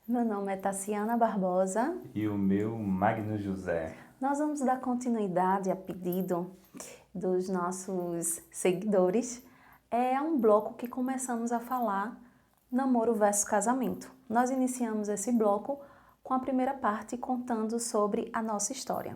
Meu nome é Tassiana Barbosa. E o meu, Magno José. Nós vamos dar continuidade a pedido dos nossos seguidores. É um bloco que começamos a falar namoro versus casamento. Nós iniciamos esse bloco com a primeira parte contando sobre a nossa história.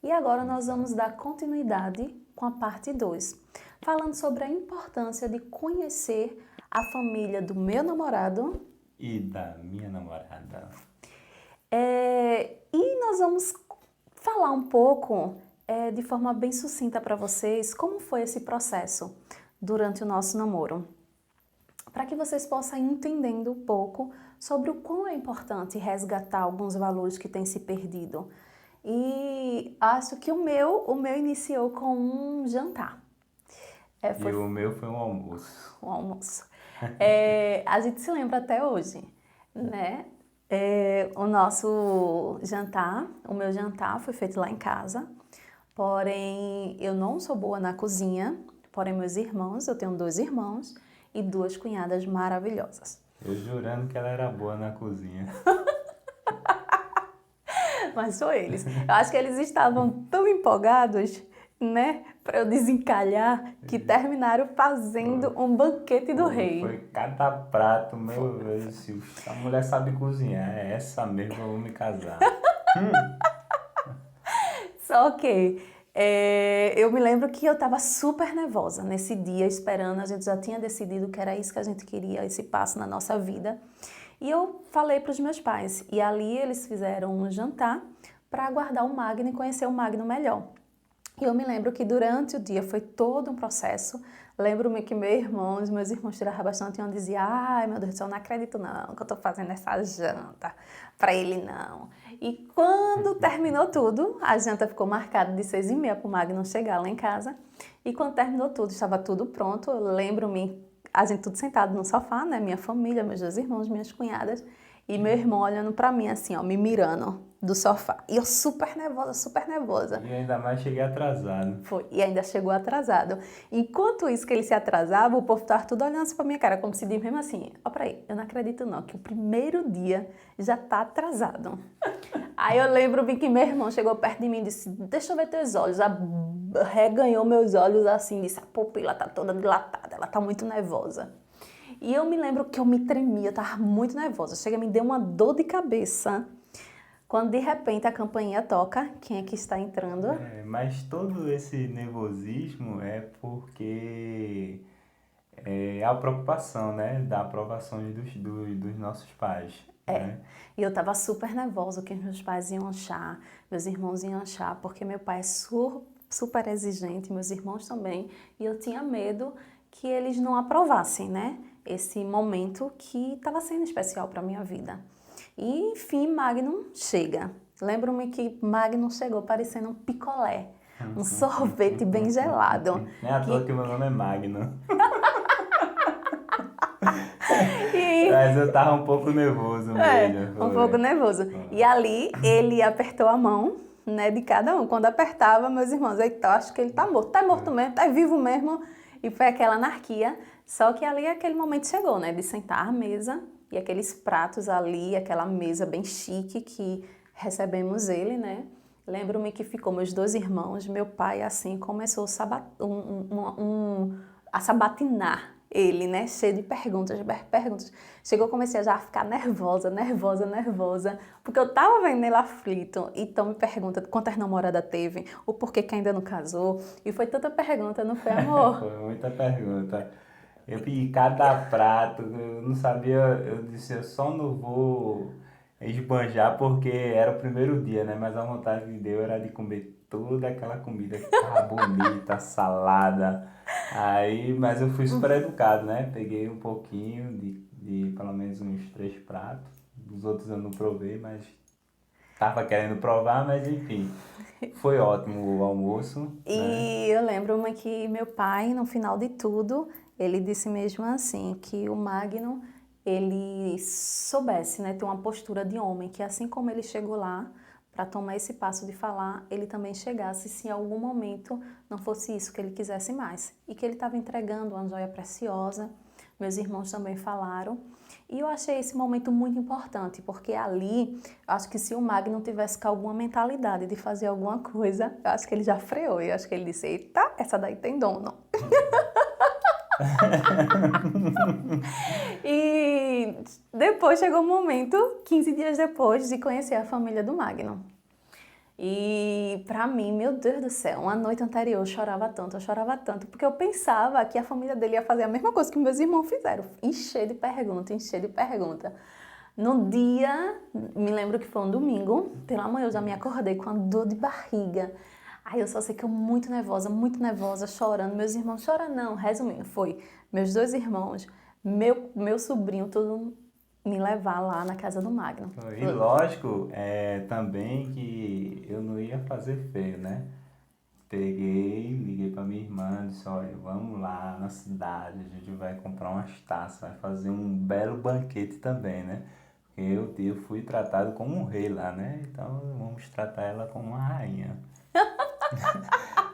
E agora nós vamos dar continuidade com a parte 2, falando sobre a importância de conhecer a família do meu namorado E da minha namorada. E nós vamos falar um pouco, de forma bem sucinta para vocês, como foi esse processo durante o nosso namoro. Para que vocês possam ir entendendo um pouco sobre o quão é importante resgatar alguns valores que têm se perdido. E acho que o meu iniciou com um jantar. E o meu foi um almoço. Um almoço. A gente se lembra até hoje, né? O meu jantar foi feito lá em casa, porém eu não sou boa na cozinha, porém meus irmãos, eu tenho 2 irmãos e 2 cunhadas maravilhosas. Eu jurando que ela era boa na cozinha. Mas são eles. Eu acho que eles estavam tão empolgados, né, para eu desencalhar, que terminaram fazendo um banquete do rei. Foi cada prato, meu Deus. Se a mulher sabe cozinhar, é essa mesmo que eu vou me casar. Só que eu me lembro que eu estava super nervosa nesse dia, esperando. A gente já tinha decidido que era isso que a gente queria, esse passo na nossa vida. E eu falei para os meus pais. E ali eles fizeram um jantar para aguardar o Magno e conhecer o Magno melhor. E eu me lembro que durante o dia foi todo um processo. Lembro-me que meus irmãos tiravam bastante e eu dizia: ai meu Deus do céu, não acredito não que eu tô fazendo essa janta para ele não. E quando terminou tudo, a janta ficou marcada de 6h30 para o Magno chegar lá em casa. E quando terminou tudo, estava tudo pronto. Lembro-me, a gente tudo sentado no sofá, né? Minha família, meus 2 irmãos, minhas cunhadas. E meu irmão olhando pra mim assim, ó, me mirando do sofá. E eu super nervosa, super nervosa. E ainda mais cheguei atrasado. Foi, e ainda chegou atrasado. Enquanto isso que ele se atrasava, o povo tava tudo olhando assim pra minha cara, como se diz mesmo assim: ó, peraí, eu não acredito não, que o primeiro dia já tá atrasado. Aí eu lembro-me que meu irmão chegou perto de mim e disse: deixa eu ver teus olhos. Reganhou meus olhos assim, disse: a pupila tá toda dilatada, ela tá muito nervosa. E eu me lembro que eu me tremia, eu tava muito nervosa. Chega, me deu uma dor de cabeça. Quando de repente a campainha toca, quem é que está entrando? Mas todo esse nervosismo é porque é a preocupação, né? Da aprovação dos nossos pais. Né? E eu tava super nervosa que meus pais iam achar, meus irmãos iam achar, porque meu pai é super exigente, meus irmãos também, e eu tinha medo que eles não aprovassem, né? Esse momento que estava sendo especial para minha vida. E enfim, Magno chega. Lembro-me que Magno chegou parecendo um picolé, um sorvete bem gelado. Não é à toa que meu nome é Magno. E Mas eu tava um pouco nervoso mesmo. um pouco nervoso. E ali ele apertou a mão, né, de cada um. Quando apertava, meus irmãos, eita, acho que ele tá morto. Tá morto mesmo, tá vivo mesmo. E foi aquela anarquia. Só que ali aquele momento chegou, né, de sentar à mesa e aqueles pratos ali, aquela mesa bem chique que recebemos ele, né. Lembro-me que ficou meus 2 irmãos, meu pai, assim, começou a sabatinar ele, né, cheio de perguntas. Chegou, comecei a já ficar nervosa, porque eu tava vendo ele aflito. Então me pergunta quantas namoradas teve, o porquê que ainda não casou. E foi tanta pergunta, não foi, amor? Foi muita pergunta. Eu pedi cada prato, eu não sabia, eu disse, eu só não vou esbanjar porque era o primeiro dia, né? Mas a vontade que deu era de comer toda aquela comida que tava bonita, salada. Aí, mas eu fui super educado, né? Peguei um pouquinho de pelo menos uns 3 pratos. Os outros eu não provei, mas tava querendo provar, mas enfim. Foi ótimo o almoço, né? E eu lembro-me que meu pai, no final de tudo, ele disse mesmo assim, que o Magno, ele soubesse, né, ter uma postura de homem, que assim como ele chegou lá, para tomar esse passo de falar, ele também chegasse se em algum momento não fosse isso que ele quisesse mais. E que ele estava entregando uma joia preciosa, meus irmãos também falaram. E eu achei esse momento muito importante, porque ali, eu acho que se o Magno tivesse com alguma mentalidade de fazer alguma coisa, eu acho que ele já freou, eu acho que ele disse, eita, essa daí tem dono. E depois chegou o momento, 15 dias depois, de conhecer a família do Magno. E pra mim, meu Deus do céu, uma noite anterior eu chorava tanto, porque eu pensava que a família dele ia fazer a mesma coisa que meus irmãos fizeram, encher de pergunta, encher de pergunta. No dia, me lembro que foi um domingo, pela manhã eu já me acordei com uma dor de barriga. Aí eu só sei que eu muito nervosa, chorando. Meus irmãos, chora não, resumindo, foi meus dois irmãos, meu sobrinho, tudo me levar lá na casa do Magno. E lógico, também que eu não ia fazer feio, né? Peguei, liguei pra minha irmã, disse, olha, vamos lá na cidade, a gente vai comprar umas taças, vai fazer um belo banquete também, né? Porque eu fui tratado como um rei lá, né? Então vamos tratar ela como uma rainha.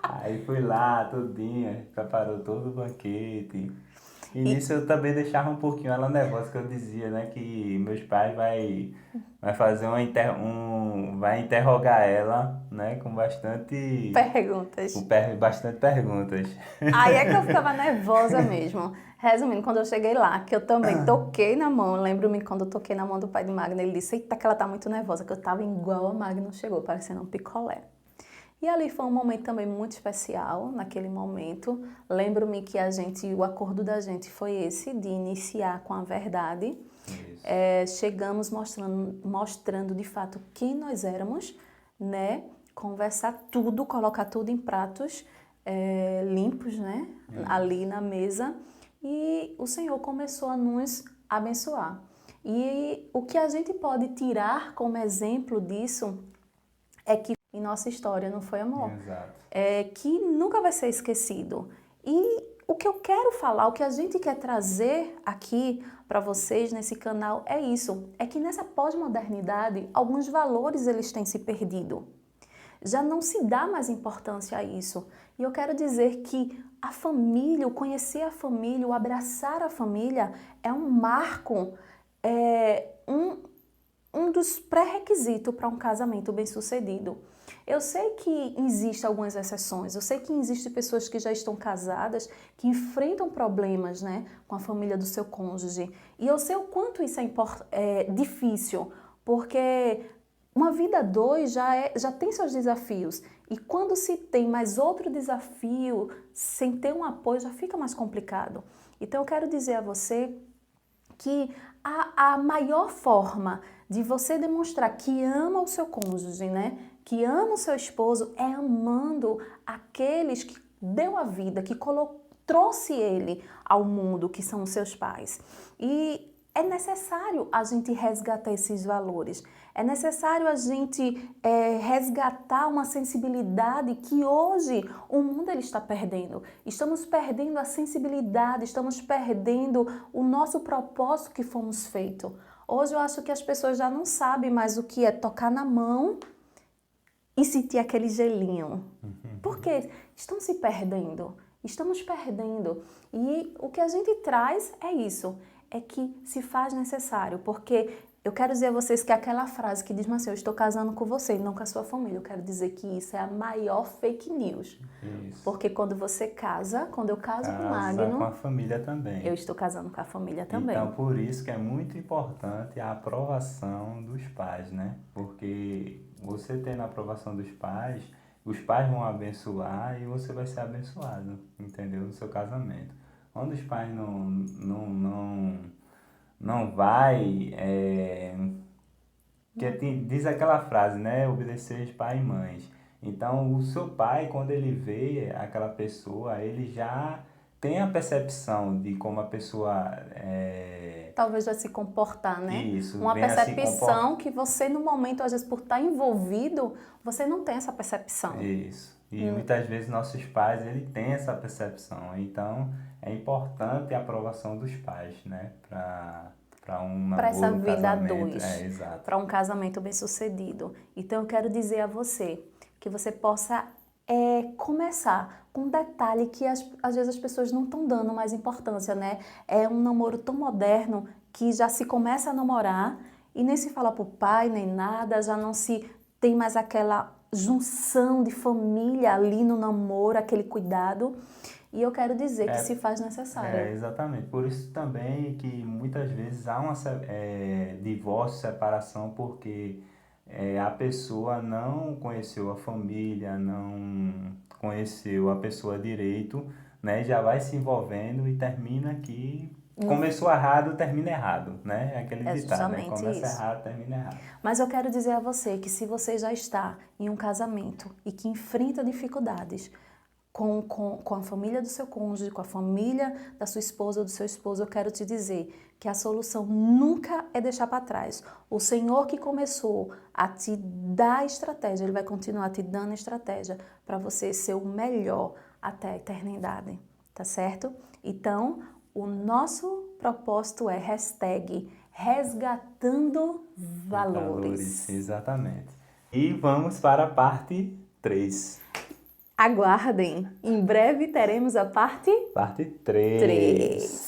Aí fui lá, tudinho, preparou todo o banquete. E nisso eu também deixava um pouquinho ela nervosa, que eu dizia, né, que meus pais vai fazer vai interrogar ela, né, com Perguntas. bastante perguntas. Aí é que eu ficava nervosa mesmo. Resumindo, quando eu cheguei lá, que eu também toquei na mão, lembro-me quando eu toquei na mão do pai de Magno, ele disse, eita, que ela tá muito nervosa, que eu tava igual a Magno chegou, parecendo um picolé. E ali foi um momento também muito especial, naquele momento. Lembro-me que o acordo da gente foi esse, de iniciar com a verdade. Chegamos mostrando de fato quem nós éramos, né? Conversar tudo, colocar tudo em pratos limpos, né? Ali na mesa. E o Senhor começou a nos abençoar. E o que a gente pode tirar como exemplo disso é que em nossa história não foi amor. Exato. Que nunca vai ser esquecido. E o que eu quero falar, o que a gente quer trazer aqui para vocês nesse canal é isso, é que nessa pós-modernidade, alguns valores eles têm se perdido. Já não se dá mais importância a isso. E eu quero dizer que a família, o conhecer a família, o abraçar a família é um marco, um dos pré-requisitos para um casamento bem-sucedido. Eu sei que existem algumas exceções, eu sei que existem pessoas que já estão casadas, que enfrentam problemas, né, com a família do seu cônjuge. E eu sei o quanto isso é difícil, porque uma vida a dois já tem seus desafios. E quando se tem mais outro desafio, sem ter um apoio, já fica mais complicado. Então eu quero dizer a você que a maior forma de você demonstrar que ama o seu cônjuge, né? Que ama o seu esposo, é amando aqueles que deu a vida, que trouxe ele ao mundo, que são os seus pais. E é necessário a gente resgatar esses valores. É necessário a gente resgatar uma sensibilidade que hoje o mundo ele está perdendo. Estamos perdendo a sensibilidade, estamos perdendo o nosso propósito que fomos feitos. Hoje eu acho que as pessoas já não sabem mais o que é tocar na mão e sentir aquele gelinho. Porque estão se perdendo. Estamos perdendo. E o que a gente traz é isso. É que se faz necessário. Porque eu quero dizer a vocês que aquela frase que diz, mas eu estou casando com você e não com a sua família. Eu quero dizer que isso é a maior fake news. Isso. Porque quando você casa, quando eu caso com o Magno, com a família também. eu estou casando com a família também. Então, por isso que é muito importante a aprovação dos pais, né? Porque você tendo a aprovação dos pais, os pais vão abençoar e você vai ser abençoado, entendeu? No seu casamento. Quando os pais não vai, diz aquela frase, né? Obedecer pai e mães. Então, o seu pai, quando ele vê aquela pessoa, ele já tem a percepção de como a pessoa Talvez vai se comportar, né? Isso, Uma venha se percepção que você, no momento, às vezes, por estar envolvido, você não tem essa percepção. Isso. E muitas vezes nossos pais, ele tem essa percepção. Então, é importante a aprovação dos pais, né? Para um para essa namoro, um vida a casamento. dois, Exato. para um casamento bem-sucedido. Então eu quero dizer a você que você possa começar com um detalhe que às vezes as pessoas não estão dando mais importância, né? É um namoro tão moderno que já se começa a namorar e nem se fala pro pai nem nada, já não se tem mais aquela junção de família ali no namoro, aquele cuidado. E eu quero dizer que se faz necessário. Exatamente. Por isso também que muitas vezes há divórcio, separação, porque a pessoa não conheceu a família, não conheceu a pessoa direito, né? Já vai se envolvendo e termina que começou errado, termina errado, né? É aquele É ditado, né? justamente Começa isso. errado, termina errado. Mas eu quero dizer a você que se você já está em um casamento e que enfrenta dificuldades com a família do seu cônjuge, com a família da sua esposa ou do seu esposo, eu quero te dizer que a solução nunca é deixar para trás. O Senhor que começou a te dar estratégia, Ele vai continuar te dando estratégia para você ser o melhor até a eternidade, tá certo? Então, o nosso propósito é #resgatando Valores, valores. exatamente. E vamos para a parte 3. Aguardem, em breve teremos a parte Parte 3. 3.